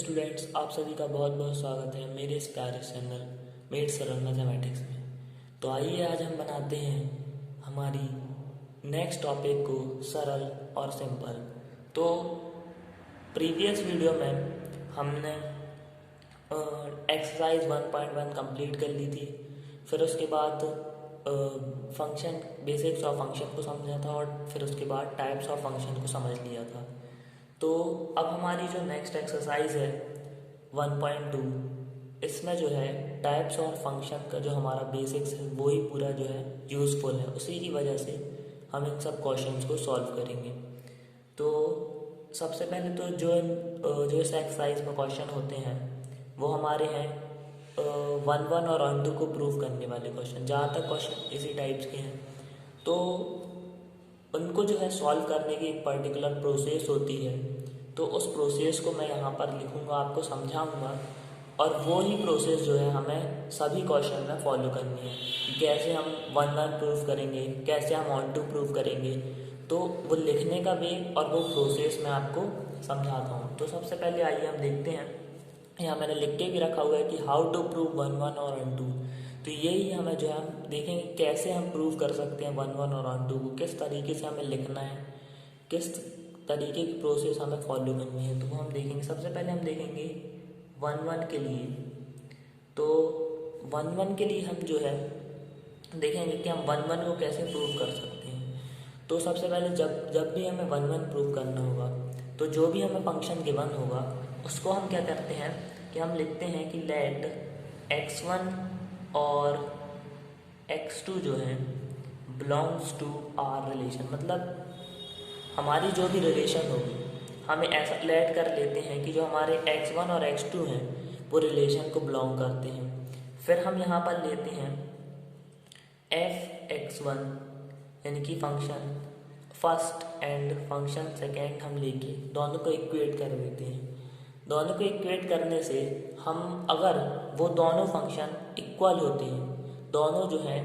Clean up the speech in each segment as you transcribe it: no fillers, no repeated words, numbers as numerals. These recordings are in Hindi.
स्टूडेंट्स, आप सभी का बहुत बहुत स्वागत है मेरे इस प्यारे चैनल मेड सरल मैथमेटिक्स में। तो आइए आज हम बनाते हैं हमारी नेक्स्ट टॉपिक को सरल और सिंपल। तो प्रीवियस वीडियो में हमने एक्सरसाइज 1.1 कंप्लीट कर ली थी। फिर उसके बाद फंक्शन बेसिक्स ऑफ फंक्शन को समझा था और फिर उसके बाद टाइप्स ऑफ फंक्शन को समझ लिया था। तो अब हमारी जो नेक्स्ट एक्सरसाइज है 1.2, इसमें जो है टाइप्स और फंक्शन का जो हमारा बेसिक्स है वही पूरा जो है यूज़फुल है। उसी की वजह से हम इन सब क्वेश्चंस को सॉल्व करेंगे। तो सबसे पहले तो जो इस एक्सरसाइज में क्वेश्चन होते हैं वो हमारे हैं 1 और 1 को प्रूव करने वाले क्वेश्चन। जहाँ तक क्वेश्चन इसी टाइप्स के हैं तो उनको जो है सॉल्व करने की एक पर्टिकुलर प्रोसेस होती है। तो उस प्रोसेस को मैं यहाँ पर लिखूँगा, आपको समझाऊँगा, और वो ही प्रोसेस जो है हमें सभी क्वेश्चन में फॉलो करनी है कि कैसे हम 1 प्रूव करेंगे, कैसे हम 1 प्रूव करेंगे। तो वो लिखने का वे और वो प्रोसेस मैं आपको समझाता हूँ। तो सबसे पहले आइए हम देखते हैं। यहाँ मैंने लिख के भी रखा हुआ है कि हाउ टू प्रूव 1 और 1। तो यही हमें जो है हम देखेंगे कैसे हम प्रूव कर सकते हैं 1 और 1 को, किस तरीके से हमें लिखना है, किस तरीके की प्रोसेस हमें फॉलो करनी है। तो वो हम देखेंगे। सबसे पहले हम देखेंगे 1 के लिए। तो 1 के लिए हम जो है देखेंगे कि हम 1 को कैसे प्रूव कर सकते हैं। तो सबसे पहले जब भी हमें 1 प्रूव करना होगा तो जो भी हमें फंक्शन गिवन होगा उसको हम क्या करते हैं कि हम लिखते हैं कि लेट x1 और x2 जो है बिलोंग्स टू आर रिलेशन। मतलब हमारी जो भी रिलेशन होगी हमें ऐसा लेट कर लेते हैं कि जो हमारे x1 और x2 हैं वो रिलेशन को बिलोंग करते हैं। फिर हम यहाँ पर लेते हैं f(x1) यानी कि function first and function second हम लेके दोनों को इक्वेट कर देते हैं। दोनों को इक्वेट करने से हम अगर वो दोनों फंक्शन इक्वल होते हैं, दोनों जो हैं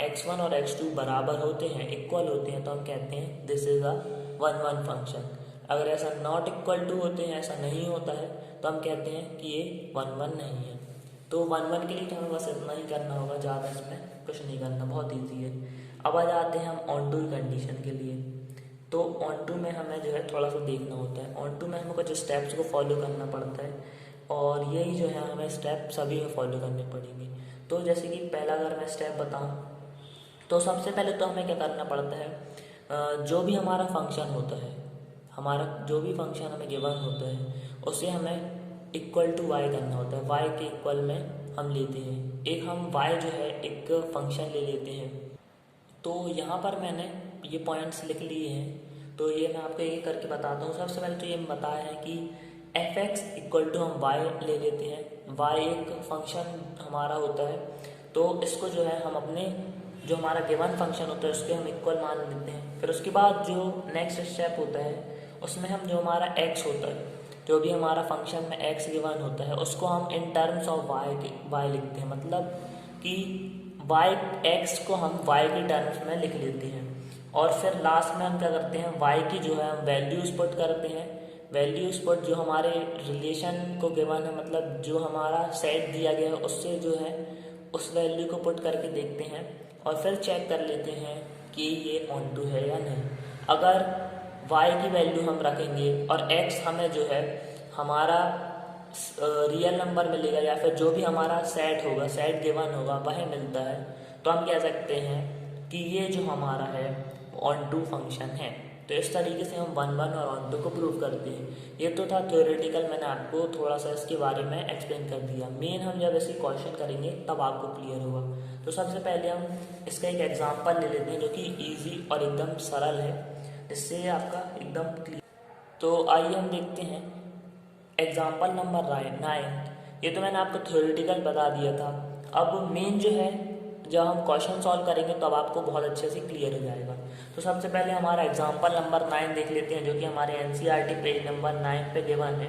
x1 और x2 बराबर होते हैं, इक्वल होते हैं, तो हम कहते हैं दिस इज़ अ 1 फंक्शन। अगर ऐसा नॉट इक्वल टू होते हैं, ऐसा नहीं होता है, तो हम कहते हैं कि ये 1 नहीं है। तो 1 के लिए तो हमें बस इतना ही करना होगा, ज़्यादा इसमें कुछ नहीं करना, बहुत ईजी है। अब आ जाते हैं हम ऑन टू कंडीशन के लिए। तो ऑन टू में हमें जो है थोड़ा सा देखना होता है। ऑन टू में हमें कुछ स्टेप्स को फॉलो करना पड़ता है और यही जो है हमें स्टेप सभी में फॉलो करने पड़ेंगे। तो जैसे कि पहला अगर मैं स्टेप बताऊं तो सबसे पहले तो हमें क्या करना पड़ता है, जो भी हमारा फंक्शन होता है, हमारा जो भी फंक्शन हमें गिवन होता है उसे हमें इक्वल टू y करना होता है। y के इक्वल में हम लेते हैं। एक हम y जो है एक फंक्शन ले लेते हैं। तो यहाँ पर मैंने ये पॉइंट्स लिख लिए हैं, तो ये मैं आपको एक करके बताता हूँ। सबसे पहले तो ये बताया है कि f(x) इक्वल टू हम y ले लेते हैं। y एक फंक्शन हमारा होता है, तो इसको जो है हम अपने जो हमारा गिवन फंक्शन होता है उसके हम इक्वल मान लेते हैं। फिर उसके बाद जो नेक्स्ट स्टेप होता है उसमें हम जो हमारा x होता है, जो भी हमारा फंक्शन में x गिवन होता है, उसको हम इन टर्म्स ऑफ y लिखते हैं। मतलब कि x को हम y के टर्म्स में लिख लेते हैं। और फिर लास्ट में हम क्या करते हैं, y की जो है हम वैल्यूज पुट करते हैं। वैल्यूज पुट जो हमारे रिलेशन को गिवन है, मतलब जो हमारा सेट दिया गया है उससे जो है उस वैल्यू को पुट करके देखते हैं और फिर चेक कर लेते हैं कि ये ऑन टू है या नहीं। अगर y की वैल्यू हम रखेंगे और x हमें जो है हमारा रियल नंबर मिलेगा या फिर जो भी हमारा सेट होगा, सेट गिवन होगा, वह मिलता है, तो हम कह सकते हैं कि ये जो हमारा है ऑन टू फंक्शन है। तो इस तरीके से हम 1 और ऑन टू को प्रूव करते हैं। ये तो था थ्योरेटिकल, मैंने आपको थोड़ा सा इसके बारे में एक्सप्लेन कर दिया। मेन हम जब ऐसे क्वेश्चन करेंगे तब आपको क्लियर होगा। तो सबसे पहले हम इसका एक एग्जाम्पल ले लेते हैं जो कि ईजी और एकदम सरल है, जिससे आपका एकदम क्लियर। तो आइए हम देखते हैं एग्जाम्पल नंबर 9। ये तो मैंने आपको थ्योरेटिकल बता दिया था। अब मेन जो है जब हम क्वेश्चन सॉल्व करेंगे तब आपको बहुत अच्छे से क्लियर हो जाएगा। तो सबसे पहले हमारा एग्जाम्पल नंबर 9 देख लेते हैं, जो कि हमारे NCERT पेज नंबर 9 पे गिवन है।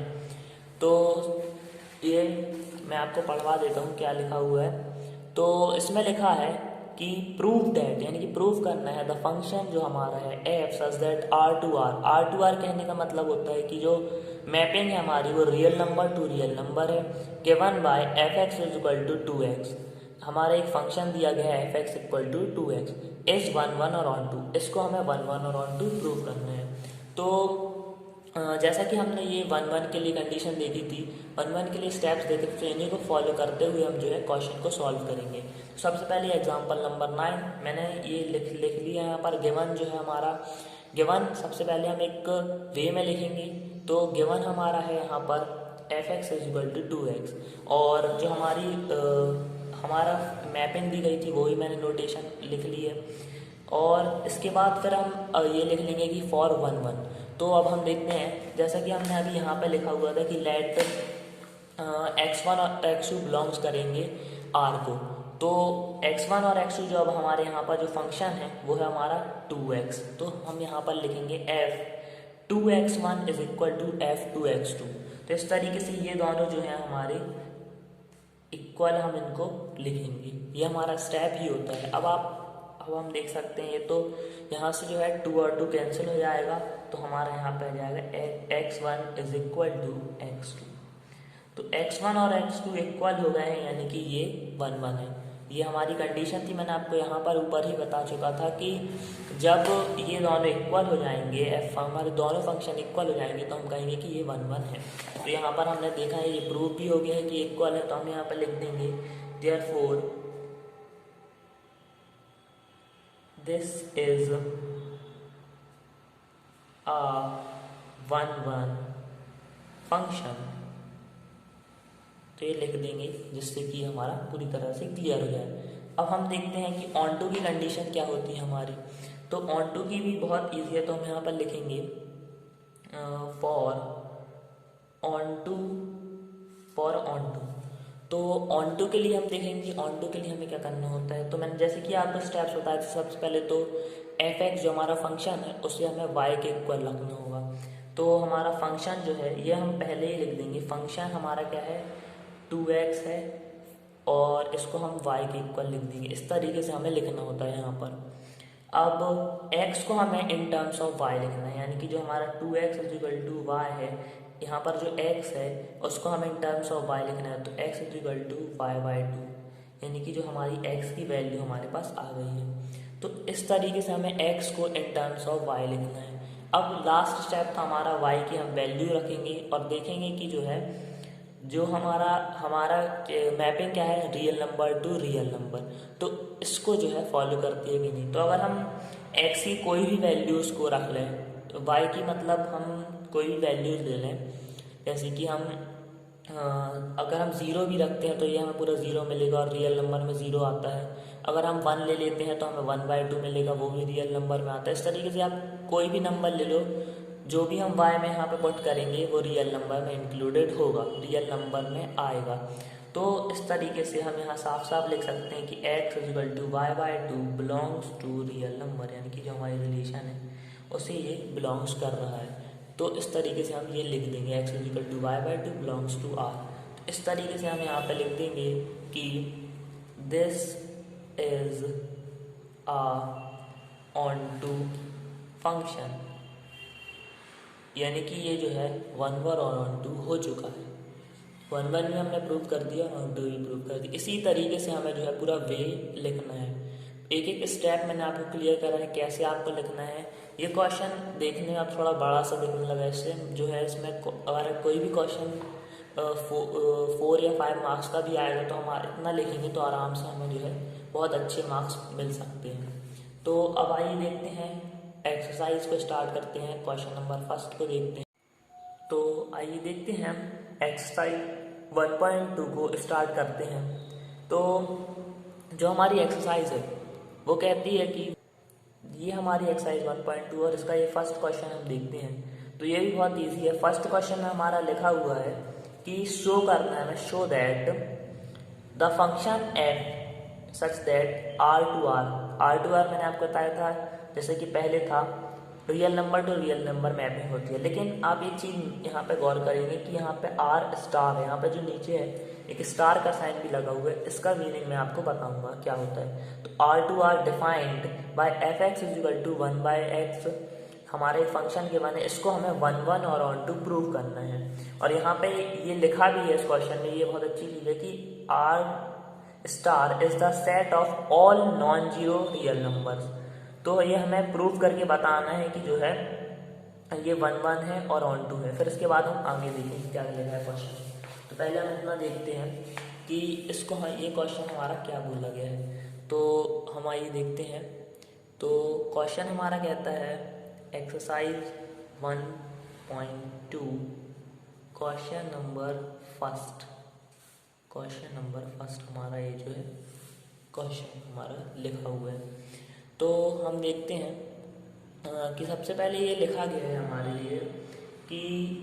तो ये मैं आपको पढ़वा देता हूँ क्या लिखा हुआ है। तो इसमें लिखा है कि प्रूव दैट, यानी कि प्रूव करना है द फंक्शन जो हमारा है एफ सच दैट आर कहने का मतलब होता है कि जो मैपिंग है हमारी वो real number to real number है, given by f x is equal to 2x। हमारा एक फंक्शन दिया गया है f x equal to 2x is 1 1 और ऑन टू, इसको हमें 1 1 और ऑन टू प्रूव करना है। तो जैसा कि हमने ये 1 1 के लिए कंडीशन देखी थी, 1 1 के लिए स्टेप्स देखे थे, तो इन्हीं को फॉलो करते हुए हम जो है क्वेश्चन को सॉल्व करेंगे। तो सबसे पहले एग्जांपल नंबर 9 मैंने ये लिख लिया है यहाँ पर। गिवन जो है हमारा, गिवन सबसे पहले हम एक वे में लिखेंगे। तो गिवन हमारा है यहाँ पर f x is equal to 2x, और जो हमारा मैपिंग दी गई थी वो भी मैंने नोटेशन लिख ली है। और इसके बाद फिर हम ये लिख लेंगे कि फॉर 1 1। तो अब हम देखते हैं, जैसा कि हमने अभी यहाँ पे लिखा हुआ था कि लेट x1 और x2 बिलोंग्स करेंगे r को। तो x1 और x2 जो अब हमारे यहाँ पर जो फंक्शन है वो है हमारा 2x। तो हम यहाँ पर लिखेंगे f 2x1 is equal to f 2x2। तो इस तरीके से ये दोनों जो है हमारे इक्वल हम इनको लिखेंगे, ये हमारा स्टेप ही होता है। अब हम देख सकते हैं, ये तो यहाँ से जो है 2 और 2 कैंसिल हो जाएगा, तो हमारा यहाँ पे आ जाएगा x1 is equal to x2। तो x1 और x2 इक्वल हो गए हैं, यानी कि ये 1 1 है। ये हमारी कंडीशन थी, मैंने आपको यहाँ पर ऊपर ही बता चुका था कि जब ये दोनों इक्वल हो जाएंगे, हमारे दोनों फंक्शन इक्वल हो जाएंगे, तो हम कहेंगे कि ये 1 1 है। तो यहाँ पर हमने देखा है ये प्रूफ भी हो गया है कि इक्वल है, तो हम यहाँ पर लिख देंगे therefore this is a 1 1 function. तो ये लिख देंगे जिससे कि हमारा पूरी तरह से क्लियर हो जाए। अब हम देखते हैं कि ऑन टू की कंडीशन क्या होती है हमारी। तो ऑन टू की भी बहुत ईजी है, तो हम यहाँ पर लिखेंगे फॉर ऑन टू। तो ऑन टू के लिए हम देखेंगे ऑन टू के लिए हमें क्या करना होता है। तो मैंने जैसे कि आपको स्टेप्स बताया था, सबसे पहले तो एफ एक्स जो हमारा फंक्शन है उसे हमें वाई के इक्वल रखना होगा। तो हमारा फंक्शन जो है ये हम पहले ही लिख देंगे, फंक्शन हमारा क्या है 2x है, और इसको हम y के इक्वल लिख देंगे। इस तरीके से हमें लिखना होता है यहाँ पर। अब x को हमें इन टर्म्स ऑफ y लिखना है, यानी कि जो हमारा 2x is equal to y है, यहाँ पर जो x है उसको हमें इन टर्म्स ऑफ y लिखना है। तो x is equal to y/2, यानी कि जो हमारी x की वैल्यू हमारे पास आ गई है। तो इस तरीके से हमें x को इन टर्म्स ऑफ y लिखना है। अब लास्ट स्टेप था हमारा y की हम वैल्यू रखेंगे और देखेंगे कि जो हमारा मैपिंग क्या है real number to real number, तो इसको जो है फॉलो करती है कि नहीं। तो अगर हम x की कोई भी वैल्यूज़ को रख लें, तो y की मतलब हम कोई भी वैल्यूज़ ले लें, जैसे कि हम अगर हम 0 भी रखते हैं तो ये हमें पूरा 0 मिलेगा और रियल नंबर में 0 आता है। अगर हम 1 ले लेते हैं तो हमें 1/2 मिलेगा, वो भी रियल नंबर में आता है। इस तरीके से आप कोई भी नंबर ले लो, जो भी हम y में यहाँ पे पुट करेंगे वो रियल नंबर में इंक्लूडेड होगा, रियल नंबर में आएगा। तो इस तरीके से हम यहाँ साफ साफ लिख सकते हैं कि x is equal to y/2 belongs to real number, यानी कि जो हमारी रिलेशन है उसे ये बिलोंग्स कर रहा है। तो इस तरीके से हम ये लिख देंगे x is equal to y/2 belongs to r। इस तरीके से हम यहाँ पे लिख देंगे कि this is a onto function, यानी कि ये जो है 1 1 और ऑन टू हो चुका है। 1 1 में हमने प्रूव कर दिया, ऑन टू भी प्रूव कर दिया। इसी तरीके से हमें जो है पूरा वे लिखना है। एक एक स्टेप मैंने आपको क्लियर करा है कैसे आपको लिखना है। ये क्वेश्चन देखने में अब थोड़ा बड़ा सा दिखने लगा, इससे जो है इसमें अगर कोई भी क्वेश्चन 4 या 5 मार्क्स का भी आएगा तो हम इतना लिखेंगे तो आराम से हमें जो है बहुत अच्छे मार्क्स मिल सकते हैं। तो अब आइए देखते हैं एक्सरसाइज को स्टार्ट करते हैं, क्वेश्चन नंबर फर्स्ट को देखते हैं। तो आइए देखते हैं हम एक्सरसाइज 1.2 को स्टार्ट करते हैं। तो जो हमारी एक्सरसाइज है वो कहती है कि ये हमारी एक्सरसाइज 1.2 और इसका ये फर्स्ट क्वेश्चन हम देखते हैं। तो ये भी बहुत इजी है। फर्स्ट क्वेश्चन में हमारा लिखा हुआ है कि शो करना है, हमें show that the function F such that r to r मैंने आपको बताया था जैसे कि पहले था real number to real number mapping होती है। लेकिन आप एक चीज़ यहाँ पे गौर करेंगे कि यहाँ पे आर स्टार है, यहाँ पे जो नीचे है एक स्टार का साइन भी लगा हुआ है, इसका मीनिंग मैं आपको बताऊंगा क्या होता है। तो R to R defined by f x is equal to 1/x, हमारे फंक्शन के बने, इसको हमें 1 और ऑन टू प्रूव करना है। और यहाँ पे ये लिखा भी है इस क्वेश्चन में, ये बहुत अच्छी चीज़ है कि R star is the set of all non zero real numbers. तो ये हमें प्रूव करके बताना है कि जो है ये 1 है और ऑन टू है। फिर इसके बाद हम आगे देखेंगे क्या लिखा है क्वेश्चन। तो पहले हम इतना देखते हैं कि इसको ये क्वेश्चन हमारा क्या बोला गया है। तो हम आइए देखते हैं। तो क्वेश्चन हमारा कहता है एक्सरसाइज 1.2 क्वेश्चन नंबर फर्स्ट हमारा ये जो है क्वेश्चन हमारा लिखा हुआ है। तो हम देखते हैं कि सबसे पहले ये लिखा गया है हमारे लिए कि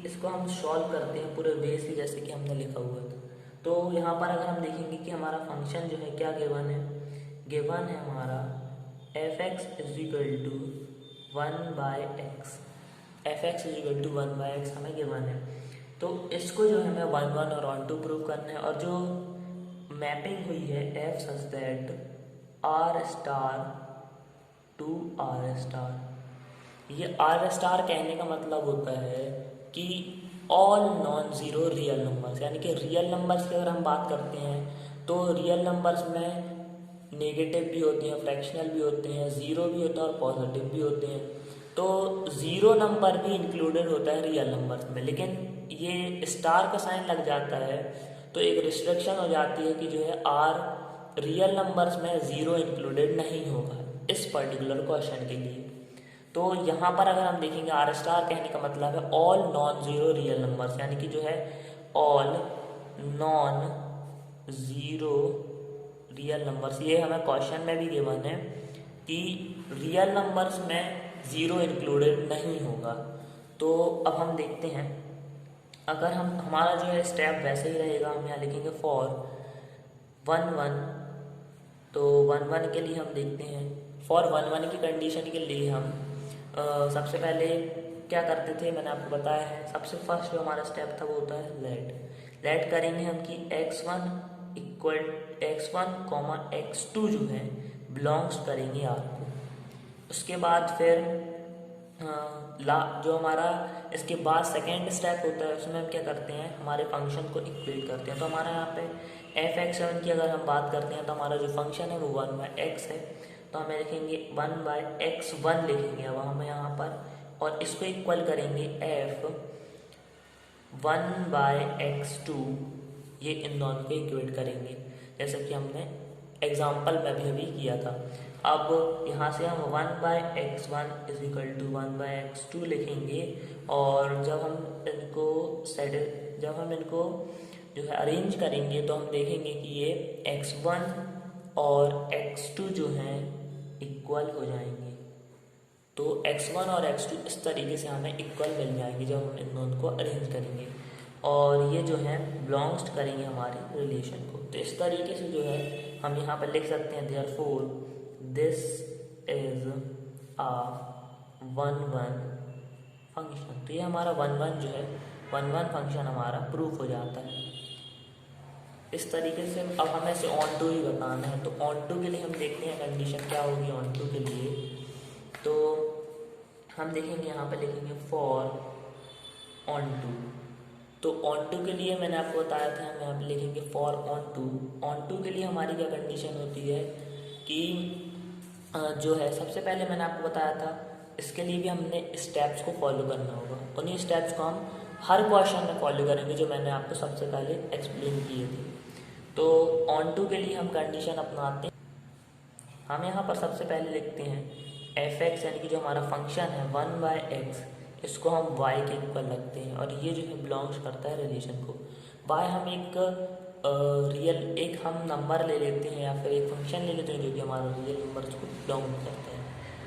इसको हम सॉल्व करते हैं पूरे वे से जैसे कि हमने लिखा हुआ था। तो यहाँ पर अगर हम देखेंगे कि हमारा फंक्शन जो है क्या गिवन है हमारा f x is equal to 1/x, f x is equal to 1/x हमें गिवन है। तो इसको जो है हमें 1 और ऑन टू प्रूव करना है। और जो मैपिंग हुई है f such that R star to R star, ये आर स्टार कहने का मतलब होता है कि all non zero real numbers, यानी कि रियल नंबर्स की अगर हम बात करते हैं तो रियल नंबर्स में नेगेटिव भी होते हैं, फ्रैक्शनल भी होते हैं, ज़ीरो भी होता है और पॉजिटिव भी होते हैं। तो ज़ीरो नंबर भी इंक्लूडेड होता है रियल नंबर्स में, लेकिन ये स्टार का साइन लग जाता है तो एक रिस्ट्रिक्शन हो जाती है कि जो है आर रियल नंबर्स में ज़ीरो इंक्लूडेड नहीं होगा इस पर्टिकुलर क्वेश्चन के लिए। तो यहाँ पर अगर हम देखेंगे आर स्टार कहने का मतलब है all non zero real numbers, यानी कि जो है all non zero real numbers. ये हमें क्वेश्चन में भी गिवन है कि रियल नंबर्स में ज़ीरो इंक्लूडेड नहीं होगा। तो अब हम देखते हैं, अगर हमारा जो है स्टेप वैसे ही रहेगा, हम यहाँ लिखेंगे फॉर 1 तो 1 के लिए हम देखते हैं फॉर 1 की कंडीशन के लिए हम सबसे पहले क्या करते थे मैंने आपको बताया है। सबसे फर्स्ट जो हमारा स्टेप था वो होता है लेट करेंगे हम कि x1 x2 जो है बिलोंग्स करेंगे आर को। उसके बाद फिर जो हमारा इसके बाद सेकेंड स्टेप होता है उसमें हम क्या करते हैं, हमारे फंक्शन को इक्वेट करते हैं। तो हमारा यहाँ पे f(x7) की अगर हम बात करते हैं तो हमारा जो फंक्शन है वो 1/x है, तो हमें लिखेंगे 1/x1 लिखेंगे अब हम यहाँ पर, और इसको इक्वल करेंगे f 1/x2, ये इन दोनों को इक्वेट करेंगे जैसे कि हमने एग्जाम्पल में भी अभी किया था। अब यहाँ से हम 1/x1 is equal to 1/x2 लिखेंगे, और जब हम इनको जो है अरेंज करेंगे तो हम देखेंगे कि ये x1 और x2 जो हैं इक्वल हो जाएंगे। तो x1 और x2 इस तरीके से हमें इक्वल मिल जाएंगे जब हम इन दोनों को अरेंज करेंगे, और ये जो है बिलोंग्स करेंगे हमारे रिलेशन को। तो इस तरीके से जो है हम यहाँ पर लिख सकते हैं therefore this is a 1/1 function. तो ये हमारा 1/1 जो है 1/1 फंक्शन हमारा प्रूफ हो जाता है इस तरीके से। अब हमें इसे ऑन टू ही बताना है। तो ऑन टू के लिए हम देखते हैं कंडीशन क्या होगी ऑन टू के लिए। तो हम देखेंगे यहाँ पे लिखेंगे फॉर ऑन टू। तो ऑन टू के लिए मैंने आपको बताया था, हम यहाँ पे लिखेंगे for onto. Onto के लिए हमारी क्या कंडीशन होती है कि जो है सबसे पहले मैंने आपको बताया था इसके लिए भी हमने स्टेप्स को फॉलो करना होगा। उन्हीं स्टेप्स को हम हर क्वेश्चन में फॉलो करेंगे जो मैंने आपको सबसे पहले एक्सप्लेन किए थे। तो ऑन टू के लिए हम कंडीशन अपनाते हैं। हम यहाँ पर सबसे पहले लिखते हैं एफ एक्स, यानी कि जो हमारा फंक्शन है 1/x, इसको हम y के इक्वल रखते हैं, और ये जो है बिलोंग्स करता है रिलेशन को। y हम एक हम नंबर ले लेते हैं या फिर एक फंक्शन ले लेते हैं जो कि हमारा रियल नंबर्स को बिलोंग करता है।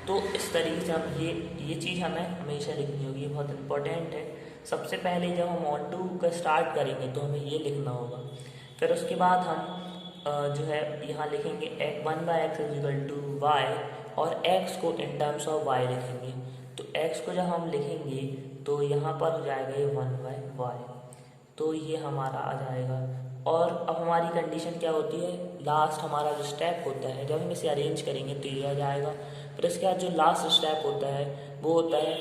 तो इस तरीके से हम ये चीज़ हमें हमेशा लिखनी होगी, ये बहुत इंपॉर्टेंट है। सबसे पहले जब हम ऑन टू का स्टार्ट करेंगे तो हमें ये लिखना होगा। फिर उसके बाद हम जो है यहाँ लिखेंगे 1/x is equal to y, और x को इन टर्म्स ऑफ y लिखेंगे। तो x को जब हम लिखेंगे तो यहाँ पर हो जाएगा ये 1/y, तो ये हमारा आ जाएगा। और अब हमारी कंडीशन क्या होती है, लास्ट हमारा जो स्टेप होता है जब हम इसे अरेंज करेंगे तो ये आ जाएगा। फिर इसके बाद जो लास्ट स्टेप होता है वो होता है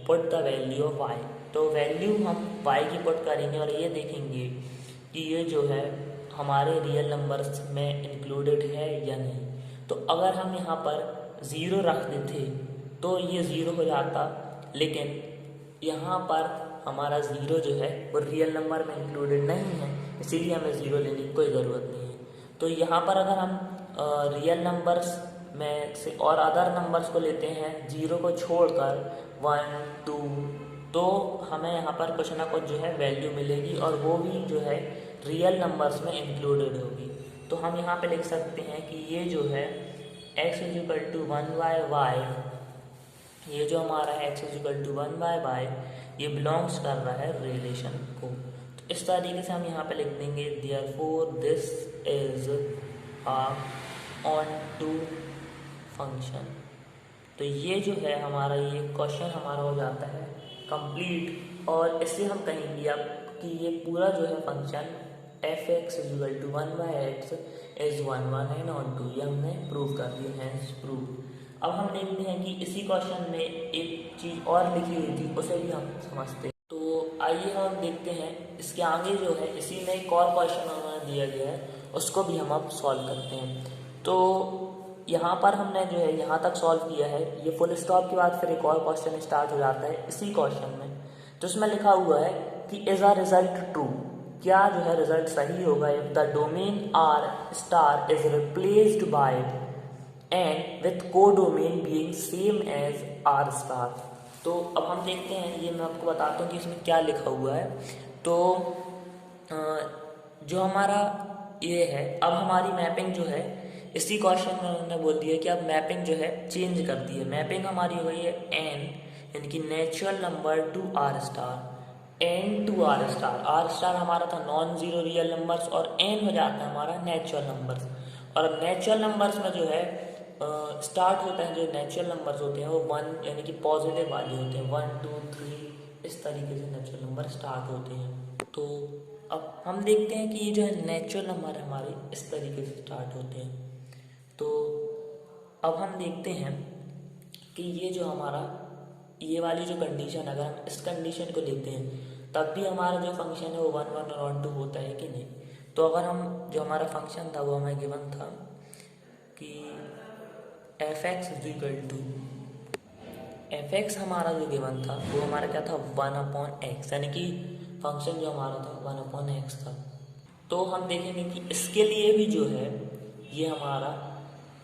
put the value of y। तो वैल्यू हम y की पुट करेंगे और ये देखेंगे कि ये जो है हमारे रियल नंबर्स में इंक्लूडेड है या नहीं। तो अगर हम यहाँ पर 0 रख देते तो ये 0 हो जाता, लेकिन यहाँ पर हमारा 0 जो है वो रियल नंबर में इंक्लूडेड नहीं है, इसीलिए हमें 0 लेने की कोई ज़रूरत नहीं है। तो यहाँ पर अगर हम रियल नंबर्स में से और अदर नंबर्स को लेते हैं 0 को छोड़कर 1 2, तो हमें यहाँ पर कुछ ना कुछ जो है वैल्यू मिलेगी और वो भी जो है रियल नंबर्स में इंक्लूडेड होगी। तो हम यहाँ पे लिख सकते हैं कि ये जो है x = 1/y, ये जो हमारा है x = 1/y, ये बिलोंग्स कर रहा है रिलेशन को। तो इस तरीके से हम यहाँ पे लिख देंगे therefore this is a onto function. तो ये जो है हमारा ये क्वेश्चन हमारा हो जाता है कंप्लीट। और इससे हम कहेंगे अब कि ये पूरा जो है function f(x) = 1/x is 1 and onto, ये हमने प्रूव कर दिया है, प्रूव। अब हम देखते हैं कि इसी क्वेश्चन में एक चीज़ और लिखी हुई थी, उसे भी हम समझते हैं। तो आइए हम देखते हैं इसके आगे जो है इसी में एक और क्वेश्चन हमें दिया गया है, उसको भी हम अब सॉल्व करते हैं। तो यहाँ पर हमने जो है यहाँ तक सॉल्व किया है, ये फुल स्टॉप के बाद फिर एक और क्वेश्चन स्टार्ट हो जाता है इसी क्वेश्चन में। तो इसमें लिखा हुआ है कि इज अ रिजल्ट ट्रू, क्या जो है रिजल्ट सही होगा if the domain r* is replaced by and with codomain being same as r*। तो अब हम देखते हैं, ये मैं आपको बताता हूँ कि इसमें क्या लिखा हुआ है। तो जो हमारा ये है, अब हमारी मैपिंग जो है इसी क्वेश्चन में उन्होंने बोल दिया कि अब मैपिंग जो है चेंज कर दी है। मैपिंग हमारी हो गई है n यानी कि natural number to r*, n to r*। हमारा था नॉन जीरो रियल नंबर्स और n हो जाता है हमारा नेचुरल नंबर्स। और अब नेचुरल नंबर्स में जो है स्टार्ट होता है, जो नेचुरल नंबर्स होते हैं वो 1 यानी कि पॉजिटिव वाले होते हैं, 1 2 3 इस तरीके से नेचुरल नंबर स्टार्ट होते हैं। तो अब हम देखते हैं कि ये जो है नेचुरल नंबर हमारे इस तरीके से स्टार्ट होते हैं। तो अब हम देखते हैं कि ये जो हमारा ये वाली जो कंडीशन, अगर हम इस कंडीशन को लेते हैं तब भी हमारा जो फंक्शन है वो 1 1 और 2 होता है कि नहीं। तो अगर हम जो हमारा फंक्शन था वो हमें गिवन था कि f(x) हमारा जो गिवन था वो हमारा क्या था 1/x, यानी कि फंक्शन जो हमारा था 1/x था। तो हम देखेंगे कि इसके लिए भी जो है ये हमारा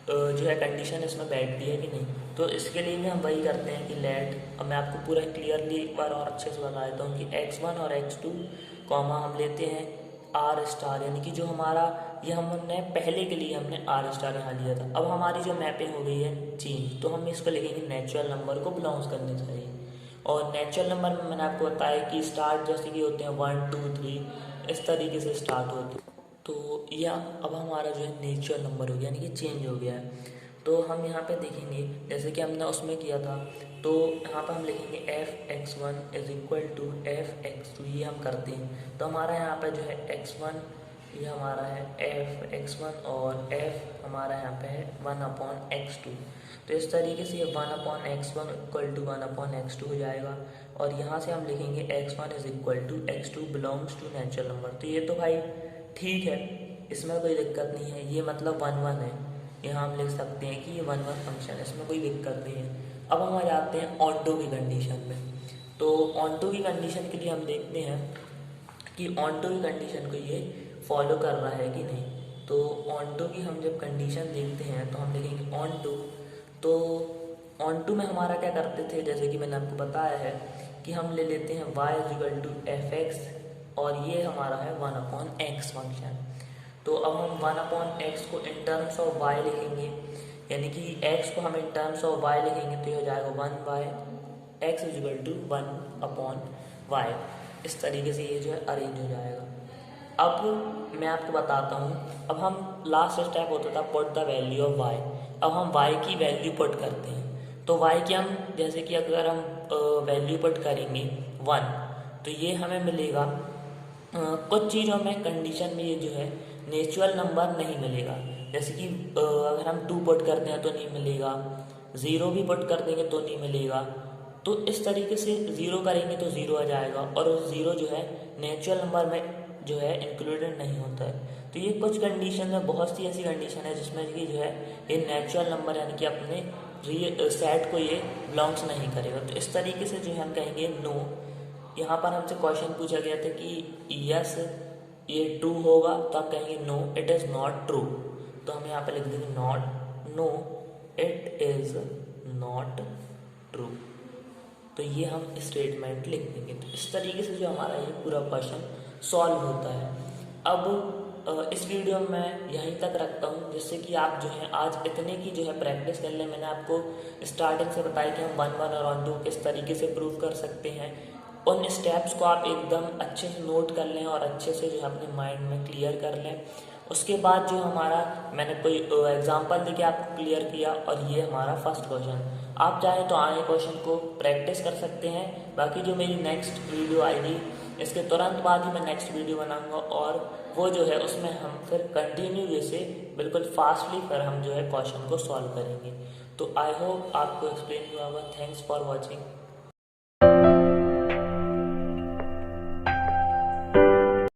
जो है कंडीशन इसमें बैठती है कि नहीं। तो इसके लिए भी हम वही करते हैं कि लेट, अब मैं आपको पूरा क्लियरली एक बार और अच्छे से बता देता हूँ कि x1 और x2 कॉमा हम लेते हैं r*, यानी कि जो हमारा ये हमने पहले के लिए हमने r* यहाँ लिया था। अब हमारी जो मैपिंग हो गई है चेंज, तो हम इसको लिखेंगे नेचुरल नंबर को बिलोंग्स करने चाहिए। और नेचुरल नंबर में मैंने आपको बताया कि स्टार्ट जैसे कि होते हैं 1 2 3 इस तरीके से स्टार्ट होते हैं। तो यह अब हमारा जो है नेचुरल नंबर हो गया, यानी कि चेंज हो गया है। तो हम यहाँ पे देखेंगे जैसे कि हमने उसमें किया था, तो यहाँ पर हम लिखेंगे f(x1) = f(x2), ये हम करते हैं। तो हमारा यहाँ पे जो है x1 ये हमारा है f(x1) और f हमारा यहाँ पे है 1/x2। तो इस तरीके से ये 1/x1 = 1/x2 हो जाएगा। और यहाँ से हम लिखेंगे x1 = x2 belongs to natural number. तो ये तो भाई ठीक है, इसमें कोई दिक्कत नहीं है, ये मतलब 1 1 है, यहाँ हम लिख सकते हैं कि ये 1 1 फंक्शन है, इसमें कोई दिक्कत नहीं है। अब हम आ जाते हैं ऑनटू की कंडीशन में। तो ऑनटू की कंडीशन के लिए हम देखते हैं कि ऑनटू की कंडीशन को ये फॉलो कर रहा है कि नहीं। तो ऑनटू की हम जब कंडीशन देखते हैं तो हम लिखेंगे ऑनटू। तो ऑनटू में हमारा क्या करते थे, जैसे कि मैंने आपको बताया है कि हम ले लेते हैं y = f(x) और ये हमारा है 1/x फंक्शन। तो अब हम 1/x को इन टर्म्स ऑफ y लिखेंगे, यानी कि x को हम इन टर्म्स ऑफ y लिखेंगे तो ये हो जाएगा 1/x = 1/y। इस तरीके से ये जो है अरेंज हो जाएगा। अब मैं आपको बताता हूँ, अब हम लास्ट स्टेप होता था put the value of y। अब हम y की वैल्यू पुट करते हैं। तो y की हम जैसे कि अगर हम वैल्यू पुट करेंगे 1, तो ये हमें मिलेगा कुछ चीज़ों में कंडीशन में ये जो है नेचुरल नंबर नहीं मिलेगा। जैसे कि अगर हम 2 पुट करते हैं तो नहीं मिलेगा, 0 भी पुट कर देंगे तो नहीं मिलेगा। तो इस तरीके से 0 करेंगे तो 0 आ जाएगा, और 0 जो है नेचुरल नंबर में जो है इंक्लूडेड नहीं होता है। तो ये कुछ कंडीशन में, बहुत सी ऐसी कंडीशन है जिसमें कि जो है ये नेचुरल नंबर यानी कि अपने सेट को ये बिलोंग्स नहीं करेगा। तो इस तरीके से जो है हम कहेंगे नो। यहाँ पर हमसे क्वेश्चन पूछा गया था कि यस ये ट्रू होगा, तो आप कहेंगे no it is not true. तो हम यहाँ पर लिख देंगे not, no it is not true. तो ये हम स्टेटमेंट लिख देंगे। तो इस तरीके से जो हमारा ये पूरा क्वेश्चन सॉल्व होता है। अब इस वीडियो में मैं यहीं तक रखता हूँ, जिससे कि आप जो है आज इतने की जो है प्रैक्टिस कर लें। मैंने आपको स्टार्टिंग से बताया कि हम 1 1 और 2 किस तरीके से प्रूव कर सकते हैं। उन स्टेप्स को आप एकदम अच्छे से नोट कर लें और अच्छे से जो है अपने माइंड में क्लियर कर लें। उसके बाद जो हमारा मैंने कोई एग्जांपल देके आपको क्लियर किया, और ये हमारा फर्स्ट क्वेश्चन। आप चाहें तो आगे क्वेश्चन को प्रैक्टिस कर सकते हैं। बाकी जो मेरी नेक्स्ट वीडियो आएगी, इसके तुरंत बाद ही मैं नेक्स्ट वीडियो बनाऊंगा, और वो जो है उसमें हम फिर कंटिन्यू जैसे बिल्कुल फास्टली फिर हम जो है क्वेश्चन को सॉल्व करेंगे। तो आई होप आपको एक्सप्लेन हुआ होगा। Thanks for watching.